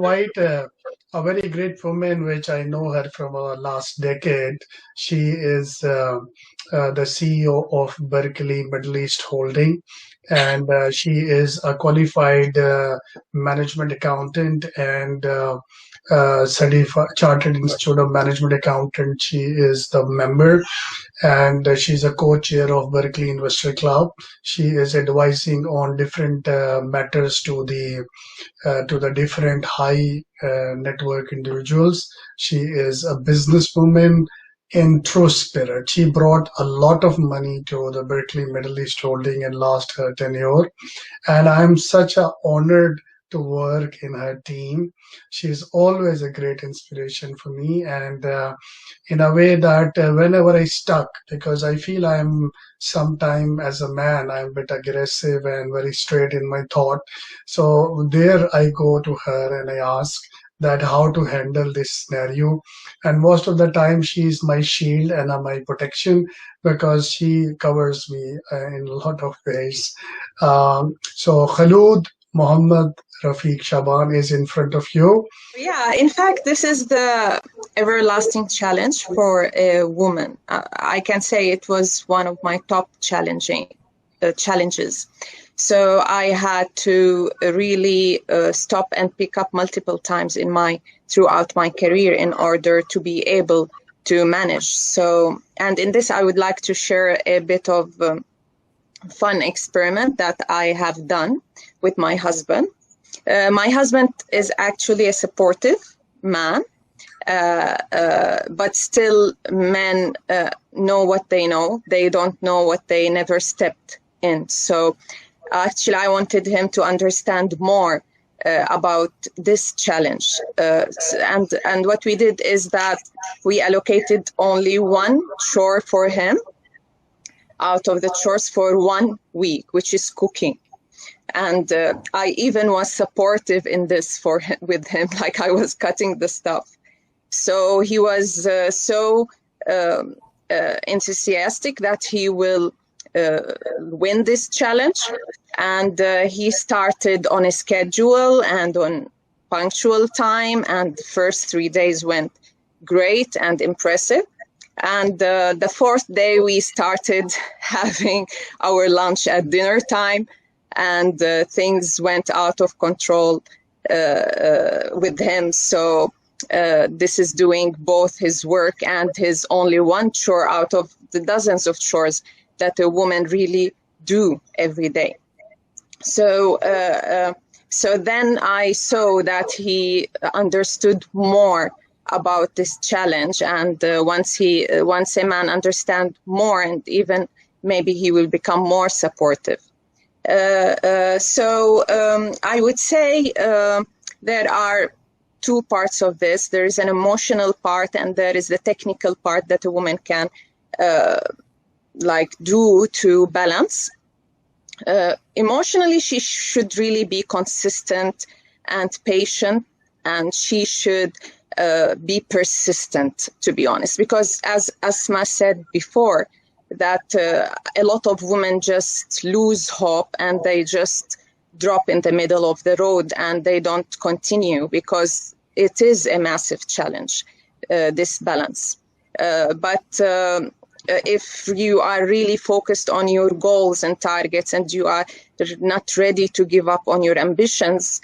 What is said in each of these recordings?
invite a very great woman, which I know her from last decade. She is the CEO of Berkeley Middle East Holding, and she is a qualified management accountant and certified Chartered Institute of Management Accountant. She is the member, and she's a co-chair of Berkeley Investor Club. She is advising on different matters to the different high network individuals. She is a businesswoman in true spirit. She brought a lot of money to the Berkeley Middle East Holding in last her tenure, and I'm such a honored to work in her team. She's always a great inspiration for me, and in a way that whenever I stuck, because I feel I'm sometime as a man, I'm a bit aggressive and very straight in my thought. So there I go to her and I ask that how to handle this scenario. And most of the time she's my shield and my protection because she covers me in a lot of ways. So Khulood Muhammad Rafiq Shaban is in front of you. Yeah, in fact, this is the everlasting challenge for a woman. I can say it was one of my top challenges. So I had to really stop and pick up multiple times throughout my career in order to be able to manage. So, and in this, I would like to share a bit of fun experiment that I have done with my husband. My husband is actually a supportive man, but still men know what they know. They don't know what they never stepped in. So actually, I wanted him to understand more about this challenge. And what we did is that we allocated only one chore for him out of the chores for 1 week, which is cooking. And I even was supportive in this with him, like I was cutting the stuff. So he was so enthusiastic that he will win this challenge. And he started on a schedule and on punctual time. And the first 3 days went great and impressive. And the fourth day, we started having our lunch at dinner time. And things went out of control with him. So this is doing both his work and his only one chore out of the dozens of chores that a woman really do every day. So so then I saw that he understood more about this challenge. And once a man understands more, and even maybe he will become more supportive. So I would say there are two parts of this. There is an emotional part, and there is the technical part that a woman can do to balance. Emotionally, she should really be consistent and patient, and she should be persistent, to be honest, because as Asma said before, that a lot of women just lose hope and they just drop in the middle of the road and they don't continue, because it is a massive challenge, this balance. But if you are really focused on your goals and targets and you are not ready to give up on your ambitions,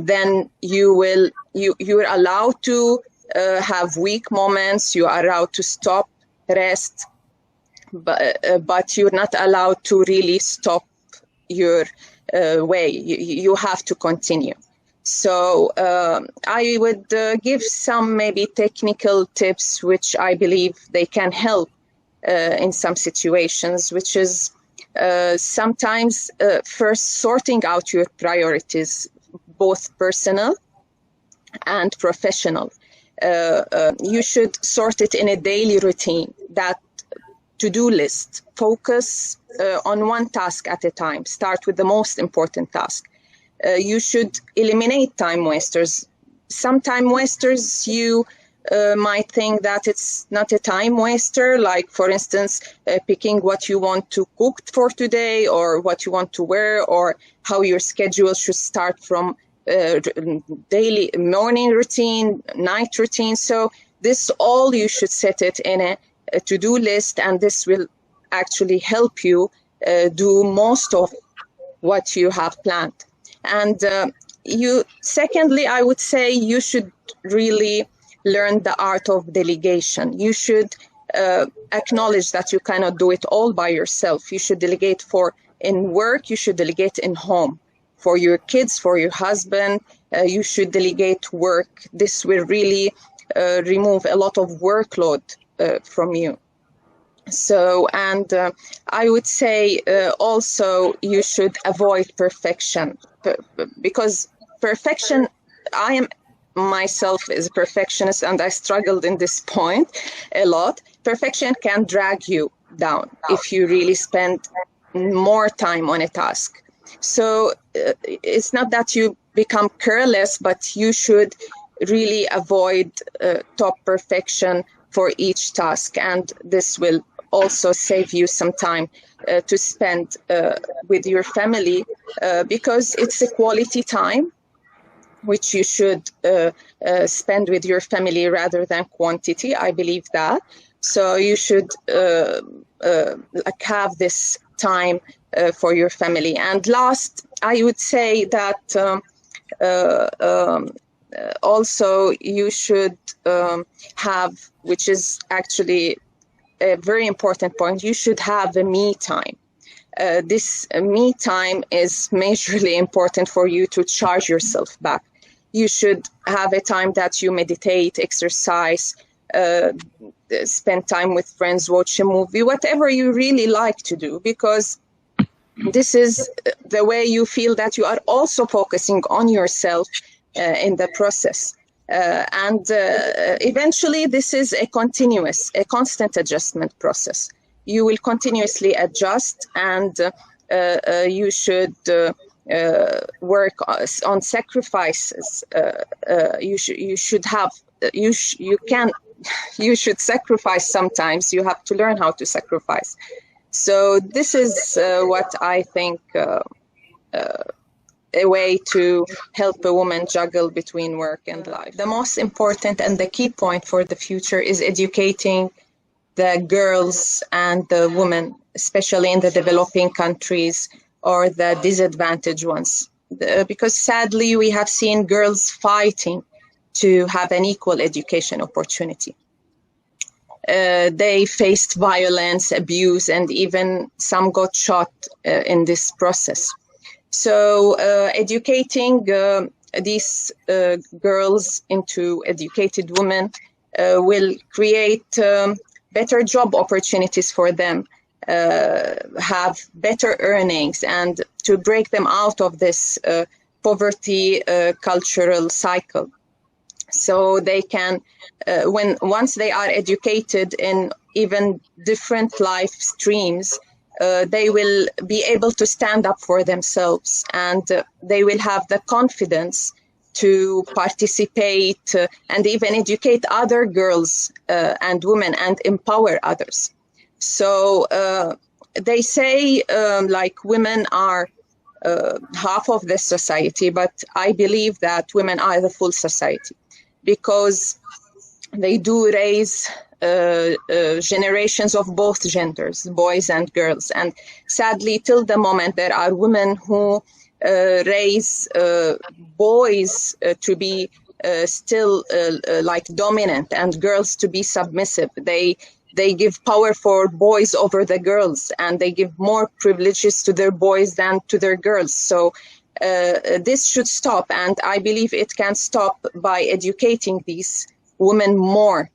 then you're allowed to have weak moments, you are allowed to stop, rest, but you're not allowed to really stop your way. You have to continue. So I would give some maybe technical tips which I believe they can help in some situations, which is sometimes first sorting out your priorities, both personal and professional. You should sort it in a daily routine, that to-do list. Focus on one task at a time. Start with the most important task. You should eliminate time wasters. Some time wasters, you might think that it's not a time waster, like, for instance, picking what you want to cook for today, or what you want to wear, or how your schedule should start from daily morning routine, night routine. So this all you should set it in a to-do list, and this will actually help you do most of what you have planned. And secondly, I would say you should really learn the art of delegation. You should acknowledge that you cannot do it all by yourself. You should delegate in work, you should delegate in home. For your kids, for your husband, you should delegate work. This will really remove a lot of workload from you. So, and I would say also you should avoid perfection, because perfection, I am myself is a perfectionist and I struggled in this point a lot. Perfection can drag you down if you really spend more time on a task. So it's not that you become careless, but you should really avoid top perfection for each task. And this will also save you some time to spend with your family, because it's a quality time which you should spend with your family rather than quantity. I believe that. So you should have this time for your family. And last, I would say that also you should have, which is actually a very important point, you should have a me time. This me time is majorly important for you to charge yourself back. You should have a time that you meditate, exercise, spend time with friends, watch a movie, whatever you really like to do, because this is the way you feel that you are also focusing on yourself in the process. And eventually this is a constant adjustment process. You will continuously adjust, and you should work on sacrifices. You should sacrifice sometimes. You have to learn how to sacrifice. So this is what I think a way to help a woman juggle between work and life. The most important and the key point for the future is educating the girls and the women, especially in the developing countries or the disadvantaged ones. Because sadly, we have seen girls fighting to have an equal education opportunity. They faced violence, abuse, and even some got shot in this process. So educating these girls into educated women will create better job opportunities for them, have better earnings, and to break them out of this poverty cultural cycle. So they can, once they are educated in even different life streams, they will be able to stand up for themselves, and they will have the confidence to participate and even educate other girls and women and empower others. So they say like women are half of this society, but I believe that women are the full society, because they do raise generations of both genders, boys and girls. And sadly, till the moment, there are women who raise boys to be still like dominant and girls to be submissive. They give power for boys over the girls, and they give more privileges to their boys than to their girls. So this should stop, and I believe it can stop by educating these women more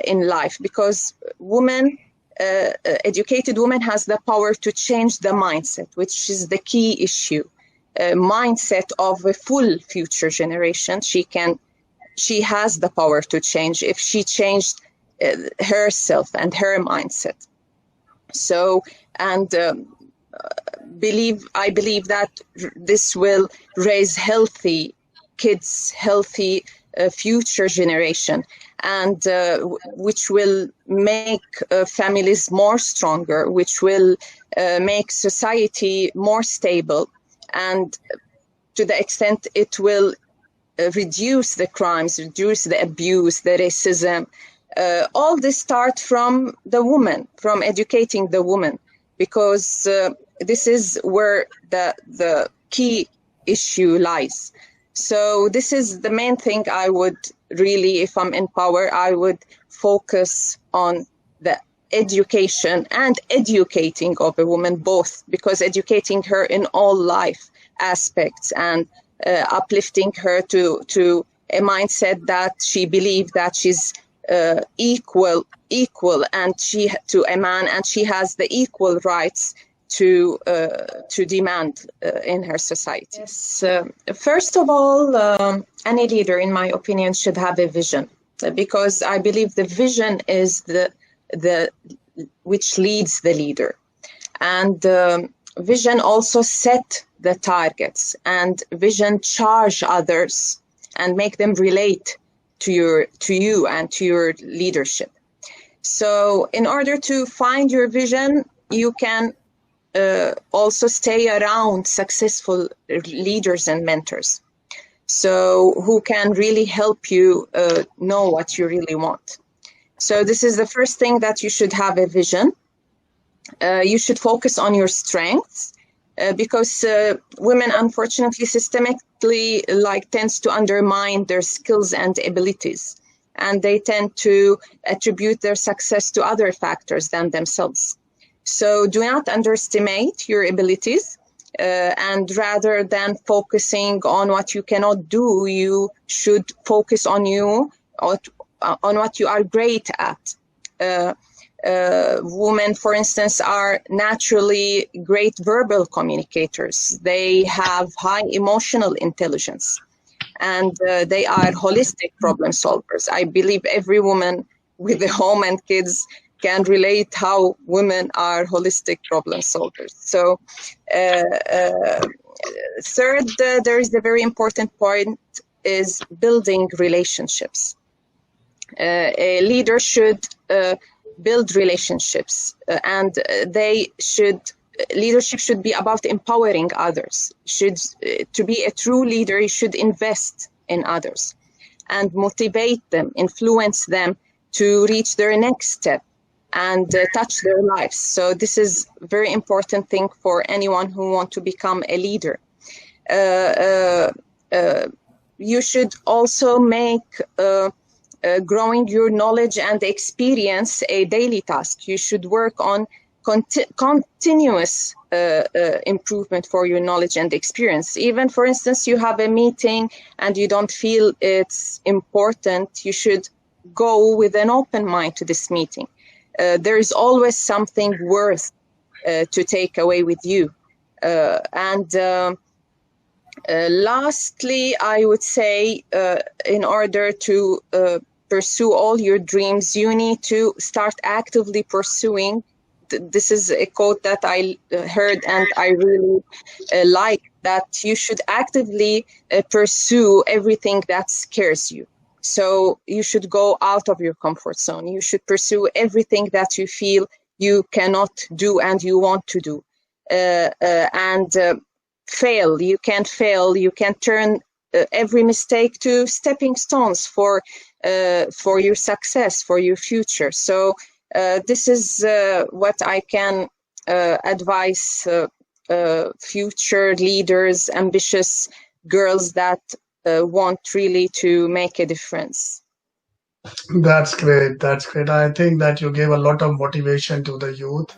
in life, because educated woman has the power to change the mindset, which is the key issue. Mindset of a full future generation. She has the power to change if she changed herself and her mindset. So, and I believe that this will raise healthy kids, healthy future generation, and which will make families more stronger, which will make society more stable. And to the extent it will reduce the crimes, reduce the abuse, the racism. All this starts from the woman, from educating the woman, because this is where the key issue lies. So this is the main thing I would really, if I'm in power, I would focus on the education and educating of a woman, both, because educating her in all life aspects and uplifting her to a mindset that she believes that she's equal and she to a man, and she has the equal rights to demand in her society. Yes. First of all, any leader, in my opinion, should have a vision, because I believe the vision is the which leads the leader, and vision also set the targets, and vision charge others and make them relate to you and to your leadership. So in order to find your vision, you can also stay around successful leaders and mentors, so who can really help you know what you really want. So this is the first thing, that you should have a vision. You should focus on your strengths, because women, unfortunately, systemically tends to undermine their skills and abilities, and they tend to attribute their success to other factors than themselves. So do not underestimate your abilities, and rather than focusing on what you cannot do, you should focus on what you are great at. Women, for instance, are naturally great verbal communicators. They have high emotional intelligence, and they are holistic problem solvers. I believe every woman with a home and kids can relate how women are holistic problem solvers. So third, there is the very important point, is building relationships. A leader should build relationships, and leadership should be about empowering others. To be a true leader, you should invest in others and motivate them, influence them to reach their next step and touch their lives. So this is a very important thing for anyone who wants to become a leader. You should also make growing your knowledge and experience a daily task. You should work on continuous improvement for your knowledge and experience. Even, for instance, you have a meeting and you don't feel it's important, you should go with an open mind to this meeting. There is always something worth to take away with you. Lastly, I would say, in order to pursue all your dreams, you need to start actively pursuing. This is a quote that I heard and I really like, that you should actively pursue everything that scares you. So you should go out of your comfort zone. You should pursue everything that you feel you cannot do and you want to do. Fail. You can fail. You can turn every mistake to stepping stones for your success, for your future. So this is what I can advise future leaders, ambitious girls that want really to make a difference. That's great. That's great. I think that you gave a lot of motivation to the youth.